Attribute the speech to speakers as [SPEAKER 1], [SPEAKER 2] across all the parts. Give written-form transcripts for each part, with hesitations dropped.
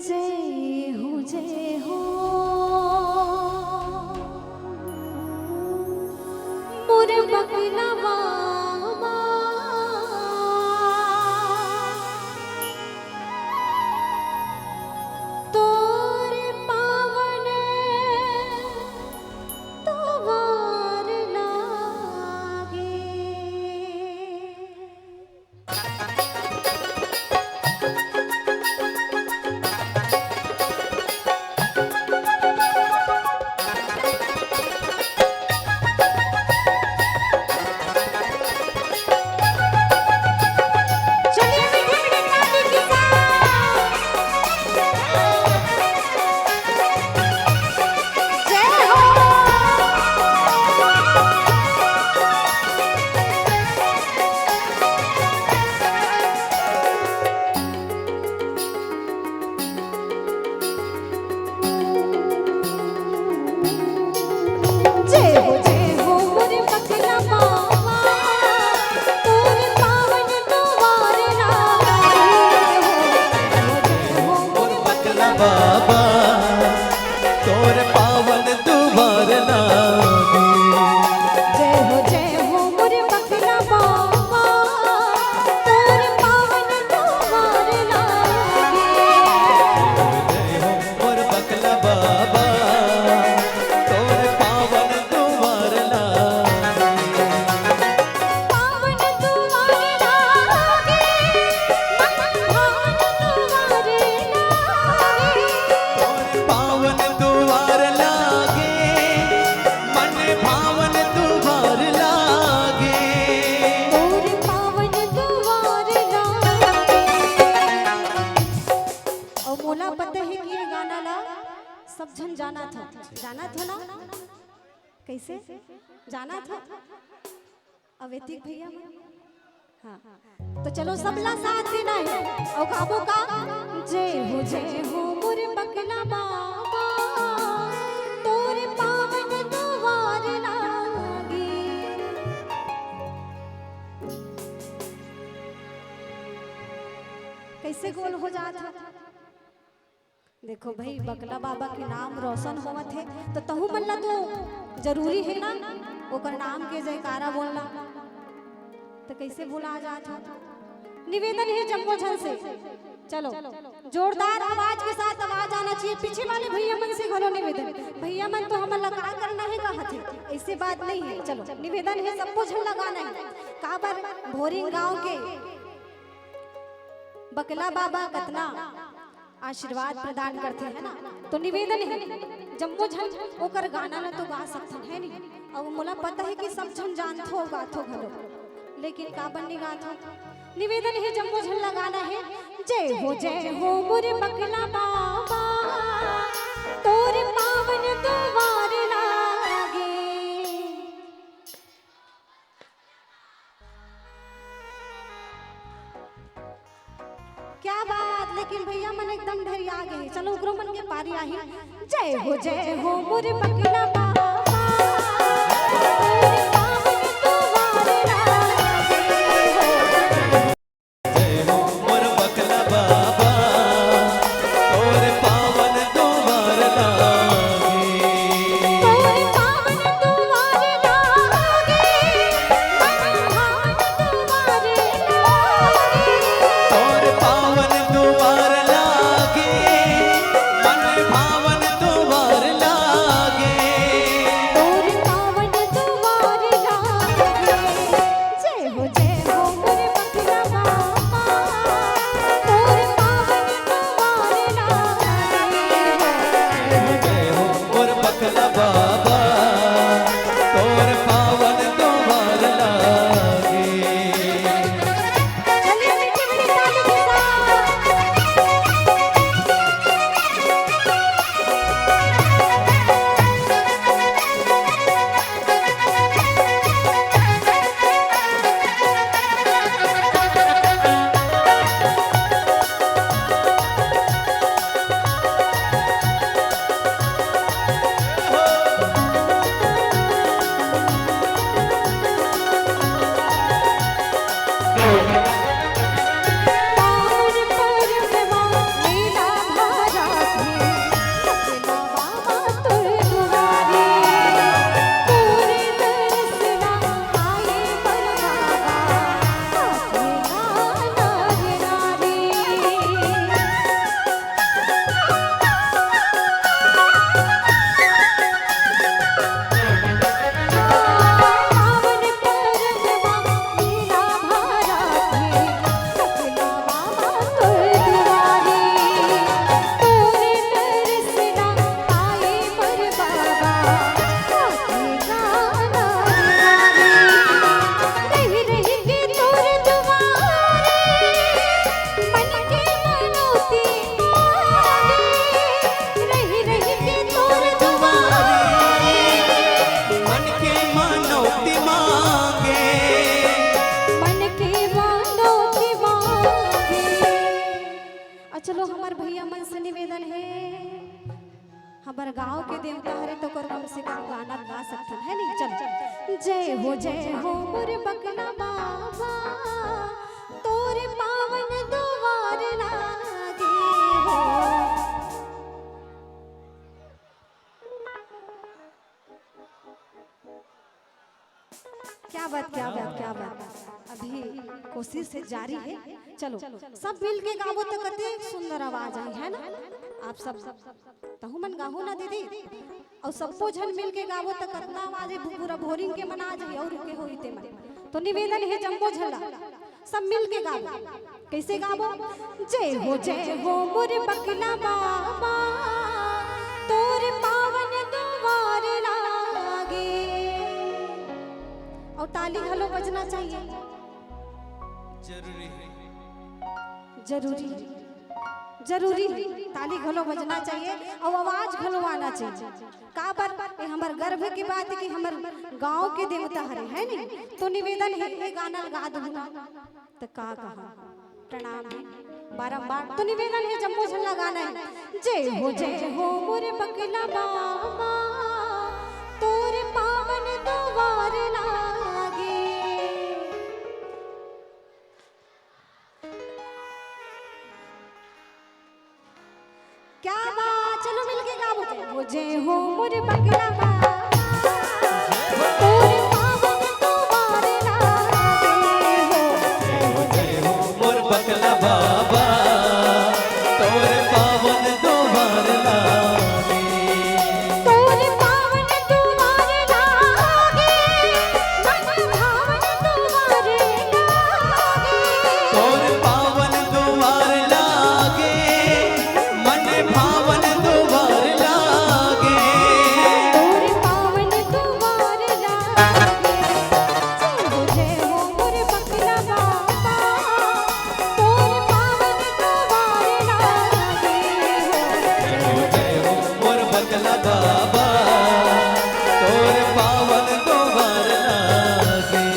[SPEAKER 1] जय हो मोर बकलवा
[SPEAKER 2] बाबा तोर पावन दुबार लागे।
[SPEAKER 1] जय हो मोरे बकला बाबा तोर पावन दुबार लागे।
[SPEAKER 2] जय हो मोर बकला बाबा तोर पावन दुबार लागे।
[SPEAKER 1] पावन दुबार लागे मन भावन दुबार लागे।
[SPEAKER 2] तोर पावन दुबार लागे।
[SPEAKER 1] और मोला पता है कि ये गाना ला सब जन जाना था ना कैसे जाना था अवैतिक भैया हाँ तो चलो सबला साथ देना है और गाबो का जय हो मोरे बकला बाबा तोरे पावन दुबार लागे। कैसे गोल हो जाता देखो भाई बकला बाबा के नाम रोशन होवत है तो तहु मल्ला तो जरूरी है ना ओकर नाम के जयकारा बोलना तो कैसे भुला जाता। निवेदन है जम्मो झल से चलो जोरदार आवाज के साथ आवाज आना चाहिए। पीछे वाले भैया मन से घरो निवेदन भैया मन तो हम लगा करना है कहा थे ऐसे बात नहीं है। चलो निवेदन है सबको झल लगाना है। काबर भोरिंग गांव के बकला बाबा कतना आशीर्वाद प्रदान करते हैं ना तो निवेदन है जम्मो झन ओकर गाना न तो गा सकथन है नहीं। अब मोला पता है कि सब झन जानथो गाथो घलो लेकिन काबर नहीं गाथो। निवेदन है जम्मो झन लगाना है। जय हो मोरे बकला बाबा तोरे पावन दुबार लागे। क्या बात लेकिन भैया मन एकदम ढरिया गए। चलो उग्रो मन के पारी आई। जय हो मोरे बकला बाबा तोरे पावन दुबार लागे।
[SPEAKER 2] जय हो मोर बकला बाबा तोर पावन दुबार लागे।
[SPEAKER 1] तोरे पावन दुबार लागे मन भावन दुबार लागे।
[SPEAKER 2] तोर पावन दुबार लागे मन भावन दुबार लागे।
[SPEAKER 1] हमार भैया मन से निवेदन है, हमार गांव के देवता हरे तो कम से कम गाना गा सकते है नहीं। चल जय हो मोर बकला बाबा, तोरे पावन द्वार लागे हो। क्या बात क्या बात क्या बात, अभी कोशिश से जारी है। चलो सब मिल के गावो तो कते सुंदर आवाज आई है ना। आप सब तहु मन गाहो ना दीदी, और सबको जन मिल के गावो तो कतना आवाज है, पूरा भोरिंग के मना जाए और के होइते मन। तो निवेदन है जम्बो झला सब मिल के गावो। कैसे गावो? जय हो मोर बकला बाबा, तोरे पावन द्वार लागे। और ताली हलो बजना चाहिए, जरूरी ताली घलो बजना चाहिए और आवाज घलो आना चाहिए। का बात हमार गर्व की बात है कि हमार गांव के देवता हरे है नहीं। तो निवेदन है ये गाना गा दो तो का कहा प्रणाम है बारंबार। तो निवेदन है जम्मू झल्ला गाना है। जय हो मोरे बकला बाबा, तोरे पावन द्वार लागे। क्या बात, चलो मिलके गाओ। जय हो मोरे बकला बाबा, तोरे पावन द्वार लागे हो।
[SPEAKER 2] जय हो मोर बकला बाबा, तोरे पावन द्वार लागे।
[SPEAKER 1] तोरे पावन द्वार लागे, मन भावन द्वार लागे।
[SPEAKER 2] तोरे पावन द्वार लागे, मन भावन द्वार लागे।
[SPEAKER 1] तोरे पावन द्वार लागे। जय हो मोरे बकला बाबा, तोरे पावन द्वार लागे हो।
[SPEAKER 2] जय हो मोर बकला बाबा, तोरे पावन द्वार लागे।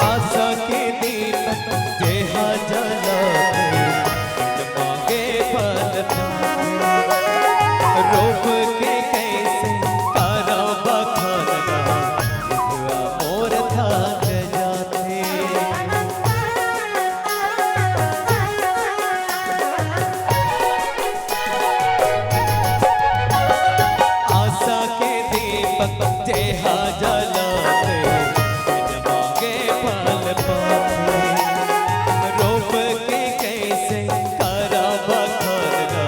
[SPEAKER 2] आशा के दीप जेहा जलाते, मांगे फल पाते। रोक के कैसे तारा बखानगा, हुआ मोर थक जाते। आशा के दीपक जेहा जलाते, मांगे फल पाते। रोक के कैसे तारा बखानगा,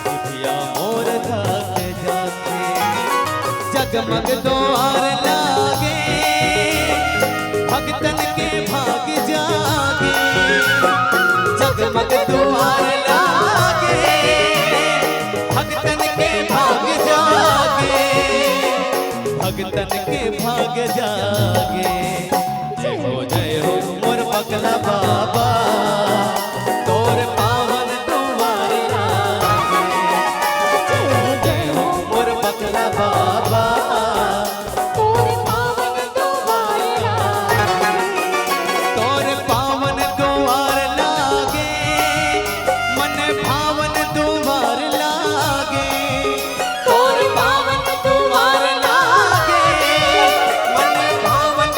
[SPEAKER 2] बुधिया मोर थक जाते। जगमग द्वार लागे, भगतन के भाग जागे। जगमग द्वार लागे, भगतन के भाग जागे। भगतन के भाग जागे। जय हो मोर बकला बाबा, तोरे पावन द्वार लागे। जय हो मोर बकला बाबा,
[SPEAKER 1] तोरे पावन द्वार लागे।
[SPEAKER 2] तोरे पावन द्वार लागे, मन भावन द्वार लागे। तोरे पावन द्वार लागे, मन भावन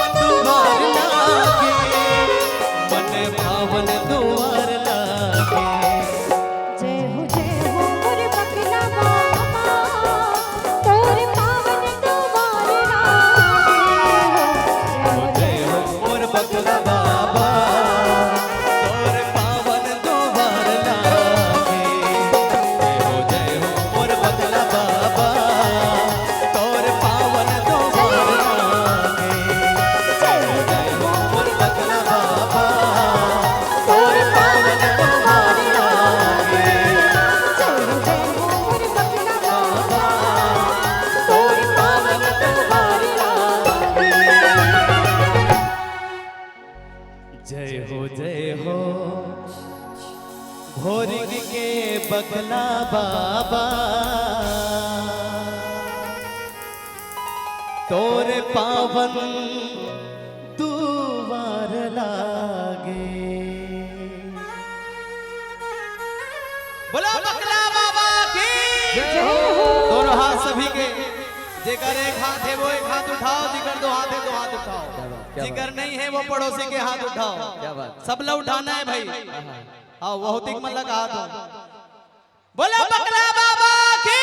[SPEAKER 2] बकला बाबा तोर पावन द्वार लागे। जय हो मोर बकला बाबा तोर पावन द्वार लागे। जय हो मोर बकला बाबा तोर पावन द्वार लागे। तोर पावन द्वार लागे। जय हो भोरिंग के बकला बाबा तोरे पावन दुआर लागे। बोला बकला बाबा की दोनों हाथ सभी के, जेकर एक हाथ है वो एक हाथ उठाओ, जिगर दो हाथ है दो हाथ उठाओ, जिगर नहीं है वो पड़ोसी के हाथ उठाओ। क्या बात, सब लोग उठाना है भाई। हाँ बहुत ही मन लगा हाथ। बोला बकला बाबा की